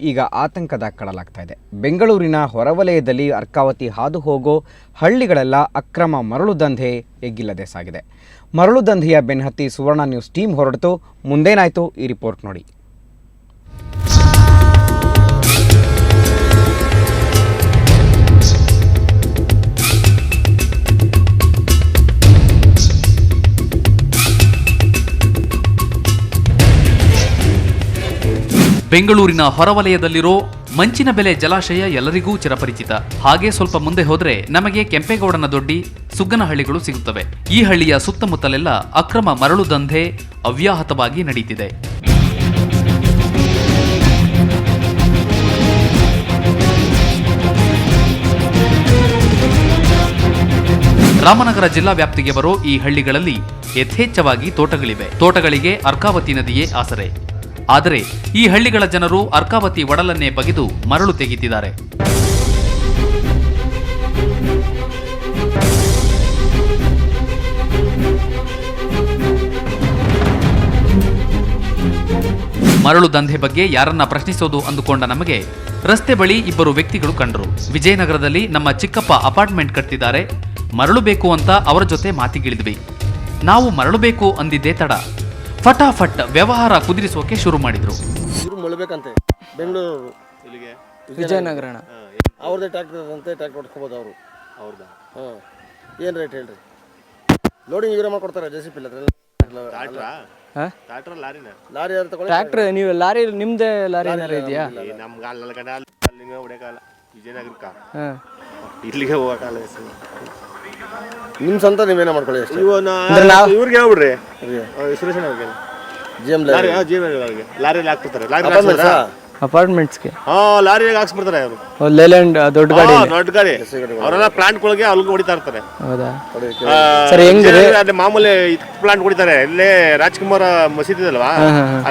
ಈಗ ಆತಂಕದ ಕಡಲಾಗ್ತಾ ಇದೆ. ಬೆಂಗಳೂರಿನ ಹೊರವಲಯದಲ್ಲಿ ಅರ್ಕಾವತಿ ಹಾದು ಹೋಗೋ ಹಳ್ಳಿಗಳೆಲ್ಲ ಅಕ್ರಮ ಮರಳು ದಂಧೆ ಎಗ್ಗಿಲ್ಲದೆ ಸಾಗಿದೆ. ಮರಳು ದಂಧೆಯ ಬೆನ್ನಹತ್ತಿ ಸುವರ್ಣ ನ್ಯೂಸ್ ಟೀಮ್ ಹೊರಡಿತು. ಮುಂದೇನಾಯ್ತು ಈ ರಿಪೋರ್ಟ್ ನೋಡಿ. ಬೆಂಗಳೂರಿನ ಹೊರವಲಯದಲ್ಲಿರೋ ಮಂಚಿನಬೆಲೆ ಜಲಾಶಯ ಎಲ್ಲರಿಗೂ ಚಿರಪರಿಚಿತ. ಹಾಗೆ ಸ್ವಲ್ಪ ಮುಂದೆ ಹೋದ್ರೆ ನಮಗೆ ಕೆಂಪೇಗೌಡನ ದೊಡ್ಡಿ, ಸುಗ್ಗನಹಳ್ಳಿಗಳು ಸಿಗುತ್ತವೆ. ಈ ಹಳ್ಳಿಯ ಸುತ್ತಮುತ್ತಲೆಲ್ಲ ಅಕ್ರಮ ಮರಳು ದಂಧೆ ಅವ್ಯಾಹತವಾಗಿ ನಡೀತಿದೆ. ರಾಮನಗರ ಜಿಲ್ಲಾ ವ್ಯಾಪ್ತಿಗೆ ಬರೋ ಈ ಹಳ್ಳಿಗಳಲ್ಲಿ ಯಥೇಚ್ಛವಾಗಿ ತೋಟಗಳಿವೆ. ತೋಟಗಳಿಗೆ ಅರ್ಕಾವತಿ ನದಿಯೇ ಆಸರೆ. ಆದರೆ ಈ ಹಳ್ಳಿಗಳ ಜನರು ಅರ್ಕಾವತಿ ಒಡಲನ್ನೇ ಬಗೆದು ಮರಳು ತೆಗೆಯುತ್ತಿದ್ದಾರೆ. ಮರಳು ದಂಧೆ ಬಗ್ಗೆ ಯಾರನ್ನ ಪ್ರಶ್ನಿಸೋದು ಅಂದುಕೊಂಡ ನಮಗೆ ರಸ್ತೆ ಬಳಿ ಇಬ್ಬರು ವ್ಯಕ್ತಿಗಳು ಕಂಡರು. ವಿಜಯನಗರದಲ್ಲಿ ನಮ್ಮ ಚಿಕ್ಕಪ್ಪ ಅಪಾರ್ಟ್ಮೆಂಟ್ ಕಟ್ತಿದ್ದಾರೆ, ಮರಳು ಬೇಕು ಅಂತ ಅವರ ಜೊತೆ ಮಾತಿಗಿಳಿದ್ವಿ. ನಾವು ಮರಳು ಬೇಕು ಅಂದಿದ್ದೇ ತಡ ಫಟಾಫಟ್ ವ್ಯವಹಾರ ಕುದುರಿಸೋಕೆ ಶುರು ಮಾಡಿದ್ರು. ಮಳಬೇಕಂತೆ ಬೆಂಗಳೂರು ಇಲ್ಲಿಗೆ ವಿಜಯನಗರ ಅವ್ರದ್ದೇ ಟ್ರ್ಯಾಕ್ಟರ್ ಅಂತೆ, ಟ್ರ್ಯಾಕ್ಟರ್ ಹೊಡ್ಕೋಬೋದು ಅವ್ರದ್ದು. ಹಾಂ, ಏನು ರೇಟ್ ಹೇಳ್ರಿ? ಲೋಡಿಂಗ್ ಇವರೇ ಮಾಡ್ಕೊಡ್ತಾರೆ, JCB ಇಲ್ಲ. ಲಾರಿ ಯಾರು ತಗೊಳ್ಳಿ? ಟ್ರ್ಯಾಕ್ಟರ್ ನೀವು ಲಾರಿ ನಿಮ್ದೇ ಲಾರಿ ಏನಾರ ಇದೆಯಾ? ನಮ್ಗೆ ಅಲ್ಲಿಗೆ ಹೊಡೆಯಕಾಗಲ್ಲ, ವಿಜಯನಗರಕ್ಕೆ ಇಲ್ಲಿಗೆ ಹೋಗಕ್ಕಾಗಲ್ಲ. ನಿಮ್ಮ ಸ್ವಂತ ನೀವೇನ ಮಾಡ್ಕೊಳ್ಳಿ. ಇವ್ರಿಗೆ ಹೇಳ್ಬಿಡ್ರಿ, ಸುರೇಶ್ ಅವ್ರಿಗೆ ಲಾರಿಯಲ್ಲಿ ಹಾಕ್ಬಿಡ್ತಾರೆ. ಅಪಾರ್ಟ್ಮೆಂಟ್ಸ್ಗೆ ಲಾರಿಯಾಗಿ ಹಾಕ್ಸ್ಬಿಡ್ತಾರೆ ಅವರು. ಲೇಲ್ಯಾಂಡ್ ದೊಡ್ಡ ಗಾಡಿ ಅವರೆಲ್ಲ ಪ್ಲಾಂಟ್ಗಳಿಗೆ ಅಲ್ಲಿಗೆ ಹೊಡಿತಾ ಇರ್ತಾರೆ. ಹೌದಾ ಸರ್, ಹೆಂಗ್ ಮಾಮೂಲಿ ಪ್ಲಾಂಟ್ ಹೊಡಿತಾರೆ. ಇಲ್ಲೇ ರಾಜ್ಕುಮಾರ್ ಮಸೀದಿ ಇದಲ್ವಾ,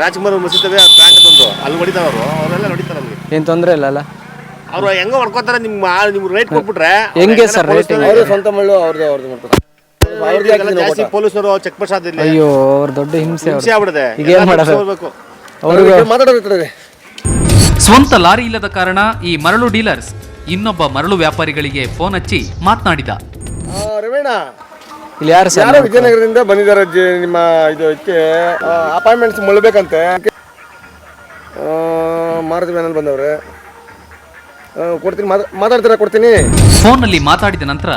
ರಾಜ್ಕುಮಾರ್ ಮಸೀದಿ ಪ್ಲಾಂಟ್ ಒಂದು ಅಲ್ಲಿ ಹೊಡಿತಾರೆ ಅವರು. ಅವರೆಲ್ಲ ಹೊಡಿತಾರೆ. ನಮ್ಗೆ ಏನ್ ತೊಂದ್ರೆ ಇಲ್ಲಲ್ಲ, ಅವ್ರು ಹೆಂಗ ಹೊಡ್ಕೋತಾರೆ. ನಿಮ್ಗೆ ರೇಟ್ ಕೊಟ್ಬಿಟ್ರೆ ಹೆಂಗೆ ಸರ್ ರೇಟ್? ಸ್ವಂತ ಮಳ್ಳು ಅವ್ರದ್ದು ಮಾಡ್ತಾರೆ. ಪೊಲೀಸರು ಚೆಕ್ ಪೋಸ್ಟ್ ಆದಿಲ್ಲ. ಅಯ್ಯೋ, ಅವ್ರ ದೊಡ್ಡ ಹಿಂಸೆ ಆಗ್ಬಿಡದೆ. ಈಗ ಏನ್ ಮಾಡೋದು? ಅವ್ರಿಗೆ ಸ್ವಂತ ಲಾರಿ ಇಲ್ಲದ ಕಾರಣ ಈ ಮರಳು ಡೀಲರ್ಸ್ ಇನ್ನೊಬ್ಬ ಮರಳು ವ್ಯಾಪಾರಿಗಳಿಗೆ ಫೋನ್ ಹಚ್ಚಿ ಮಾತನಾಡಿದ. ರವೀಣ, ಇಲ್ಲಿ ಯಾರು ಸರ್? ಯಾರೋ ವಿಜಯನಗರದಿಂದ ಬಂದಿದ್ದಾರೆ. ನಿಮ್ಮ ಇದು ಅಪಾಯಿಂಟ್ಮೆಂಟ್ಸ್ ಮುಳ್ಬೇಕಂತೆ. ಮಾರುತಿ ವ್ಯಾನಲ್ಲಿ ಬಂದವ್ರೆ. ಕೊಡ್ತೀನಿ, ಮಾತಾಡ್ತೀರಾ? ಕೊಡ್ತೀನಿ. ಫೋನ್ನಲ್ಲಿ ಮಾತಾಡಿದ ನಂತರ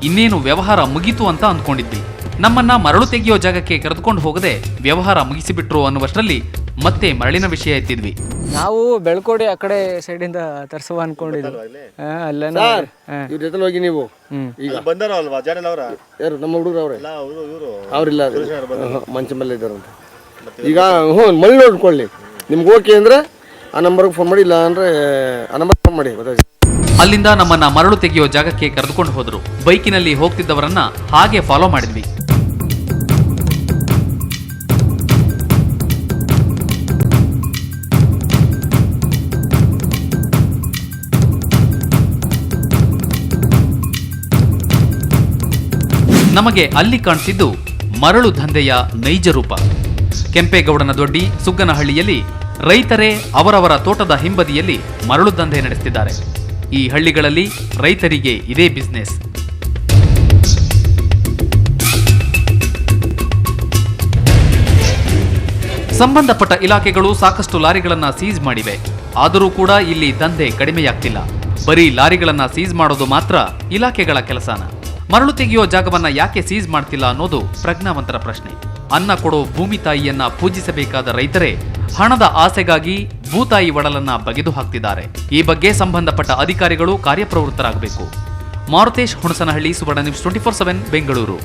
ಇನ್ನೇನು ವ್ಯವಹಾರ ಮುಗೀತು ಅಂತ ಅಂದ್ಕೊಂಡಿದ್ವಿ. ನಮ್ಮನ್ನ ಮರಳು ತೆಗೆಯೋ ಜಾಗಕ್ಕೆ ಕರೆದುಕೊಂಡು ಹೋಗದೆ ವ್ಯವಹಾರ ಮುಗಿಸಿಬಿಟ್ರು ಅನ್ನುವಷ್ಟರಲ್ಲಿ ಮತ್ತೆ ಮರಳಿನ ವಿಷಯ ಎತ್ತಿದ್ವಿ. ನಾವು ಬೆಳ್ಕೋಡಿ ಆ ಕಡೆ ಸೈಡಿಂದ ತರಿಸುವ ಅನ್ಕೊಂಡಿದ್ವಿ. ಇವ್ರ ಜೊತೆ ಹೋಗಿ ನೀವು ಈಗ ಬಂದಾರ ಅಲ್ವಾ? ಜಾಡಲ್ ಅವರ ಯಾರು? ನಮ್ಮ ಹುಡುಗರು ಅವ್ರೆ. ಅವ್ರಿಲ್ಲ, ಮಂಚ ಮೇಲೆ ಇದ್ದಾರಂತ. ಈಗ ಮಳ್ಳಿ ನೋಡ್ಕೊಳ್ಳಿ. ನಿಮ್ಗೆ ಓಕೆ ಅಂದ್ರೆ ಆ ನಂಬರ್ಗೆ ಫೋನ್ ಮಾಡಿ, ಇಲ್ಲ ಅಂದ್ರೆ ಆ ನಂಬರ್ ಫೋನ್ ಮಾಡಿ. ಅಲ್ಲಿಂದ ನಮ್ಮನ್ನ ಮರಳು ತೆಗೆಯೋ ಜಾಗಕ್ಕೆ ಕರೆದುಕೊಂಡು ಹೋದ್ರು. ಬೈಕಿನಲ್ಲಿ ಹೋಗ್ತಿದ್ದವರನ್ನ ಹಾಗೆ ಫಾಲೋ ಮಾಡಿದ್ವಿ. ನಮಗೆ ಅಲ್ಲಿ ಕಾಣಿಸಿದ್ದು ಮರಳು ದಂಧೆಯ ನೈಜ ರೂಪ. ಕೆಂಪೇಗೌಡನ ದೊಡ್ಡಿ, ಸುಗ್ಗನಹಳ್ಳಿಯಲ್ಲಿ ರೈತರೇ ಅವರವರ ತೋಟದ ಹಿಂಬದಿಯಲ್ಲಿ ಮರಳು ದಂಧೆ ನಡೆಸುತ್ತಿದ್ದಾರೆ. ಈ ಹಳ್ಳಿಗಳಲ್ಲಿ ರೈತರಿಗೆ ಇದೇ ಬಿಸ್ನೆಸ್. ಸಂಬಂಧಪಟ್ಟ ಇಲಾಖೆಗಳು ಸಾಕಷ್ಟು ಲಾರಿಗಳನ್ನ ಸೀಸ್ ಮಾಡಿವೆ. ಆದರೂ ಕೂಡ ಇಲ್ಲಿ ದಂಧೆ ಕಡಿಮೆಯಾಗ್ತಿಲ್ಲ. ಬರೀ ಲಾರಿಗಳನ್ನ ಸೀಸ್ ಮಾಡೋದು ಮಾತ್ರ ಇಲಾಖೆಗಳ ಕೆಲಸನ. ಮರಳು ತೆಗೆಯೋ ಜಾಗವನ್ನ ಯಾಕೆ ಸೀಸ್ ಮಾಡ್ತಿಲ್ಲ ಅನ್ನೋದು ಪ್ರಜ್ಞಾವಂತರ ಪ್ರಶ್ನೆ. ಅನ್ನ ಕೊಡೋ ಭೂಮಿ ತಾಯಿಯನ್ನ ಪೂಜಿಸಬೇಕಾದ ರೈತರೇ ಹಣದ ಆಸೆಗಾಗಿ ಭೂತಾಯಿ ಒಡಲನ್ನ ಬಗೆದು ಹಾಕ್ತಿದ್ದಾರೆ. ಈ ಬಗ್ಗೆ ಸಂಬಂಧಪಟ್ಟ ಅಧಿಕಾರಿಗಳು ಕಾರ್ಯಪ್ರವೃತ್ತರಾಗಬೇಕು. ಮಾರುತೇಶ್ ಹುಣಸನಹಳ್ಳಿ, ಸುವರ್ಣ ನ್ಯೂಸ್ 24/7 ಬೆಂಗಳೂರು.